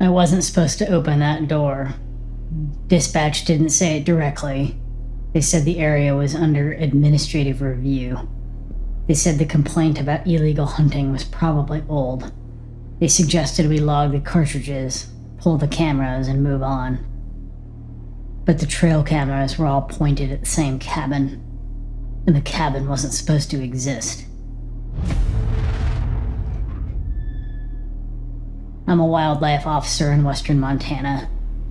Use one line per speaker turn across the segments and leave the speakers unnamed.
I wasn't supposed to open that door. Dispatch didn't say it directly. They said the area was under administrative review. They said the complaint about illegal hunting was probably old. They suggested we log the cartridges, pull the cameras, and move on. But the trail cameras were all pointed at the same cabin, and the cabin wasn't supposed to exist. I'm a wildlife officer in western Montana.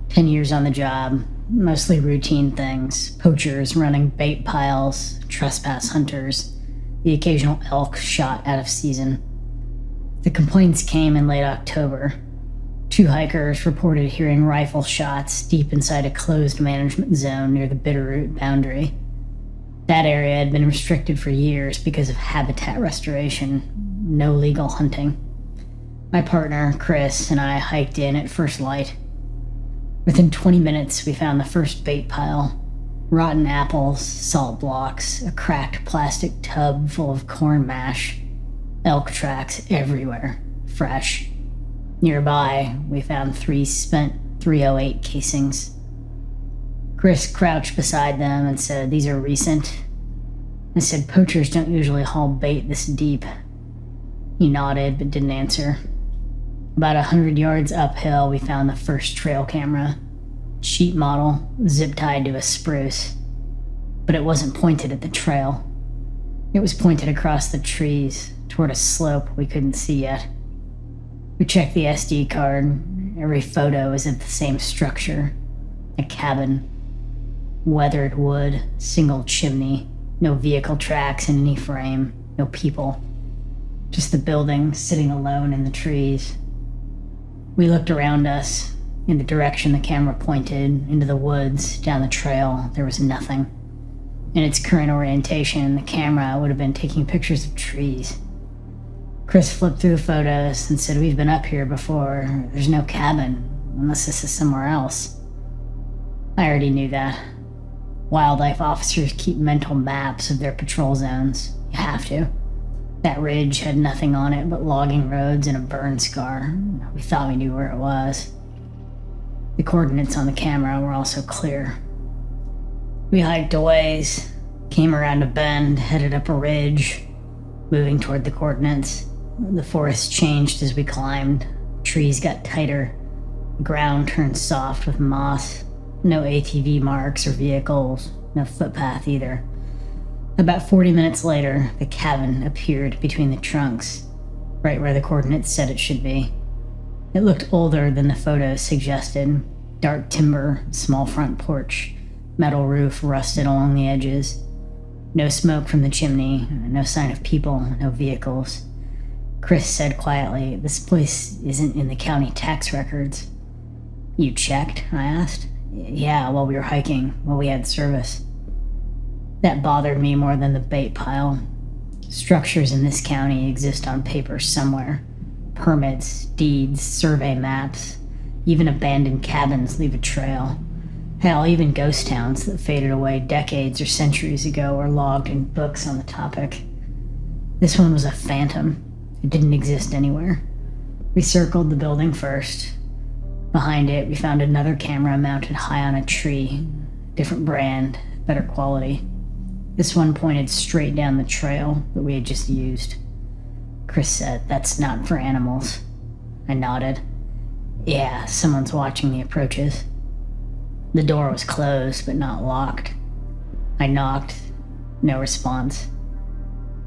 10 years on the job, mostly routine things. Poachers running bait piles, trespass hunters, the occasional elk shot out of season. The complaints came in late October. 2 hikers reported hearing rifle shots deep inside a closed management zone near the Bitterroot boundary. That area had been restricted for years because of habitat restoration, no legal hunting. My partner, Chris, and I hiked in at first light. Within 20 minutes, we found the first bait pile. Rotten apples, salt blocks, a cracked plastic tub full of corn mash. Elk tracks everywhere, fresh. Nearby, we found 3 spent .308 casings. Chris crouched beside them and said, "These are recent." I said, "Poachers don't usually haul bait this deep." He nodded but didn't answer. About 100 yards uphill, we found the first trail camera. Sheet model, zip-tied to a spruce. But it wasn't pointed at the trail. It was pointed across the trees, toward a slope we couldn't see yet. We checked the SD card. Every photo is of the same structure. A cabin. Weathered wood, single chimney, no vehicle tracks in any frame, no people. Just the building sitting alone in the trees. We looked around us, in the direction the camera pointed, into the woods, down the trail. There was nothing. In its current orientation, the camera would have been taking pictures of trees. Chris flipped through the photos and said, "We've been up here before. There's no cabin, unless this is somewhere else." I already knew that. Wildlife officers keep mental maps of their patrol zones. You have to. That ridge had nothing on it but logging roads and a burn scar. We thought we knew where it was. The coordinates on the camera were also clear. We hiked a ways, came around a bend, headed up a ridge, moving toward the coordinates. The forest changed as we climbed. Trees got tighter. The ground turned soft with moss. No ATV marks or vehicles. No footpath either. About 40 minutes later, the cabin appeared between the trunks, right where the coordinates said it should be. It looked older than the photos suggested. Dark timber, small front porch, metal roof rusted along the edges. No smoke from the chimney, no sign of people, no vehicles. Chris said quietly, "This place isn't in the county tax records." "You checked?" I asked. "Yeah, while we were hiking, while we had service." That bothered me more than the bait pile. Structures in this county exist on paper somewhere. Permits, deeds, survey maps, even abandoned cabins leave a trail. Hell, even ghost towns that faded away decades or centuries ago are logged in books on the topic. This one was a phantom. It didn't exist anywhere. We circled the building first. Behind it, we found another camera mounted high on a tree. Different brand, better quality. This one pointed straight down the trail that we had just used. Chris said, "That's not for animals." I nodded. "Yeah, someone's watching the approaches." The door was closed, but not locked. I knocked. No response.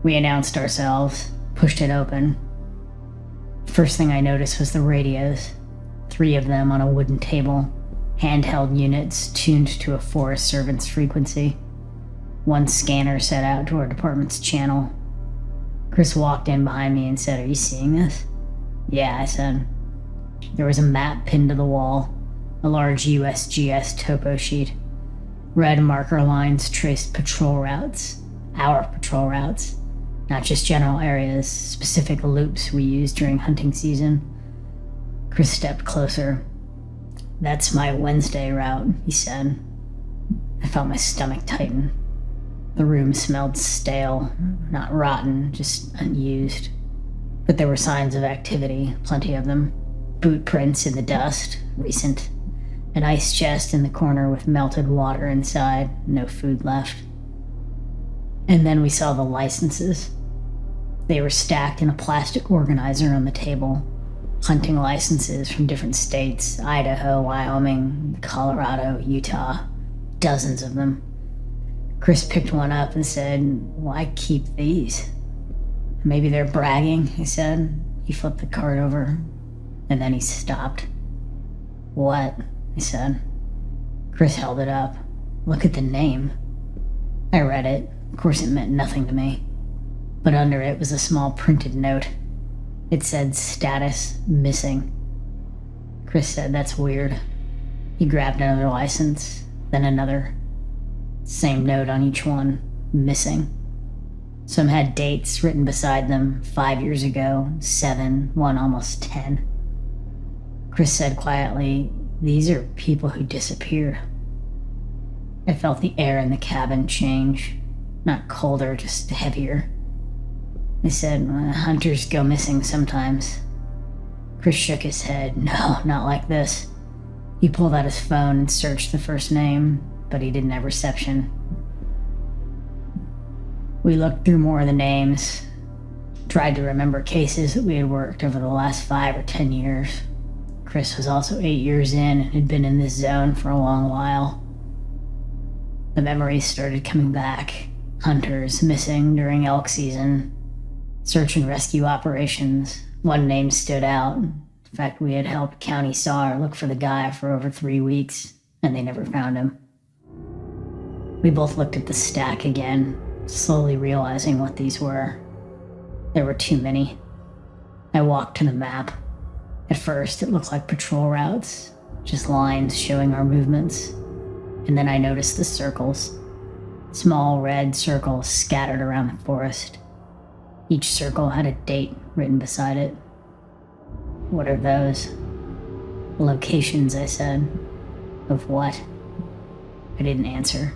We announced ourselves, pushed it open. First thing I noticed was the radios. 3 of them on a wooden table. Handheld units tuned to a Forest Service frequency. 1 scanner set out to our department's channel. Chris walked in behind me and said, "Are you seeing this?" "Yeah," I said. There was a map pinned to the wall, a large USGS topo sheet. Red marker lines traced patrol routes, our patrol routes, not just general areas, specific loops we used during hunting season. Chris stepped closer. "That's my Wednesday route," he said. I felt my stomach tighten. The room smelled stale, not rotten, just unused. But there were signs of activity, plenty of them. Boot prints in the dust, recent. An ice chest in the corner with melted water inside, no food left. And then we saw the licenses. They were stacked in a plastic organizer on the table. Hunting licenses from different states, Idaho, Wyoming, Colorado, Utah. Dozens of them. Chris picked one up and said, "Why keep these?" "Maybe they're bragging," he said. He flipped the card over, and then he stopped. "What?" I said. Chris held it up. "Look at the name." I read it. Of course it meant nothing to me. But under it was a small printed note. It said, "Status missing." Chris said, "That's weird." He grabbed another license, then another. Same note on each one, "Missing." Some had dates written beside them, 5 years ago, 7, one almost 10. Chris said quietly, "These are people who disappeared." I felt the air in the cabin change. Not colder, just heavier. I said, "Hunters go missing sometimes." Chris shook his head. "No, not like this." He pulled out his phone and searched the first name, but he didn't have reception. We looked through more of the names, tried to remember cases that we had worked over the last 5 or 10 years. Chris was also 8 years in and had been in this zone for a long while. The memories started coming back. Hunters missing during elk season, search and rescue operations. One name stood out. In fact, we had helped County SAR look for the guy for over 3 weeks, and they never found him. We both looked at the stack again, slowly realizing what these were. There were too many. I walked to the map. At first, it looked like patrol routes, just lines showing our movements. And then I noticed the circles. Small red circles scattered around the forest. Each circle had a date written beside it. "What are those?" "Locations," I said. "Of what?" I didn't answer,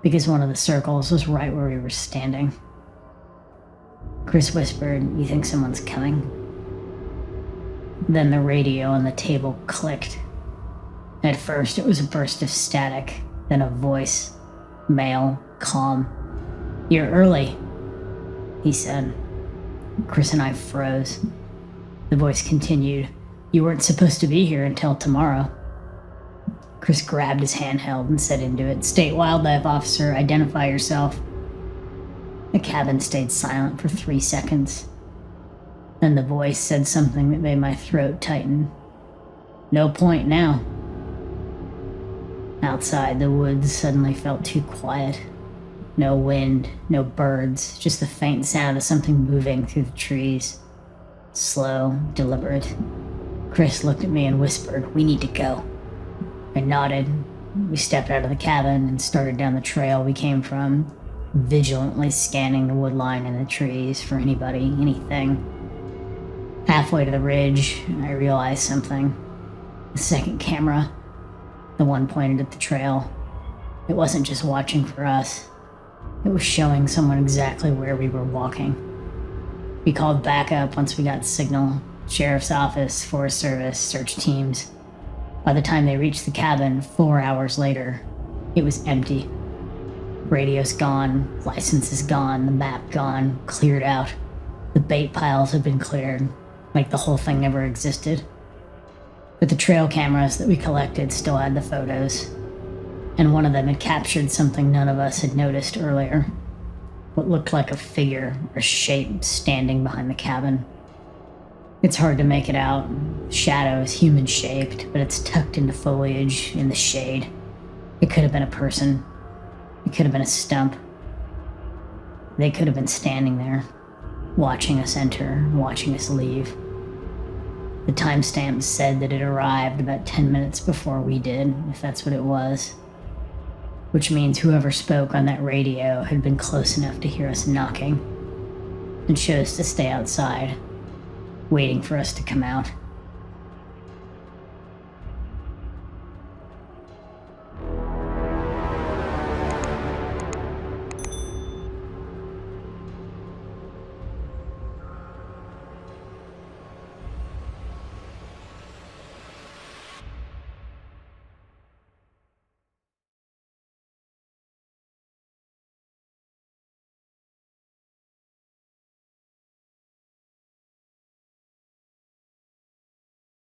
because one of the circles was right where we were standing. Chris whispered, "You think someone's coming?" Then the radio on the table clicked. At first it was a burst of static, then a voice, male, calm. "You're early," he said. Chris and I froze. The voice continued, "You weren't supposed to be here until tomorrow." Chris grabbed his handheld and said into it, "State Wildlife Officer, identify yourself." The cabin stayed silent for 3 seconds. Then the voice said something that made my throat tighten. "No point now." Outside, the woods suddenly felt too quiet. No wind, no birds, just the faint sound of something moving through the trees. Slow, deliberate. Chris looked at me and whispered, "We need to go." I nodded. We stepped out of the cabin and started down the trail we came from, vigilantly scanning the wood line and the trees for anybody, anything. Halfway to the ridge, I realized something. The second camera, the one pointed at the trail. It wasn't just watching for us. It was showing someone exactly where we were walking. We called backup once we got signal. Sheriff's office, Forest Service, search teams. By the time they reached the cabin, 4 hours later, it was empty. Radio's gone, license is gone, the map gone, cleared out. The bait piles had been cleared, like the whole thing never existed. But the trail cameras that we collected still had the photos, and one of them had captured something none of us had noticed earlier. What looked like a figure or shape standing behind the cabin. It's hard to make it out. Shadow is human-shaped, but it's tucked into foliage in the shade. It could have been a person. It could have been a stump. They could have been standing there, watching us enter, watching us leave. The timestamp said that it arrived about 10 minutes before we did, if that's what it was. Which means whoever spoke on that radio had been close enough to hear us knocking and chose to stay outside, waiting for us to come out.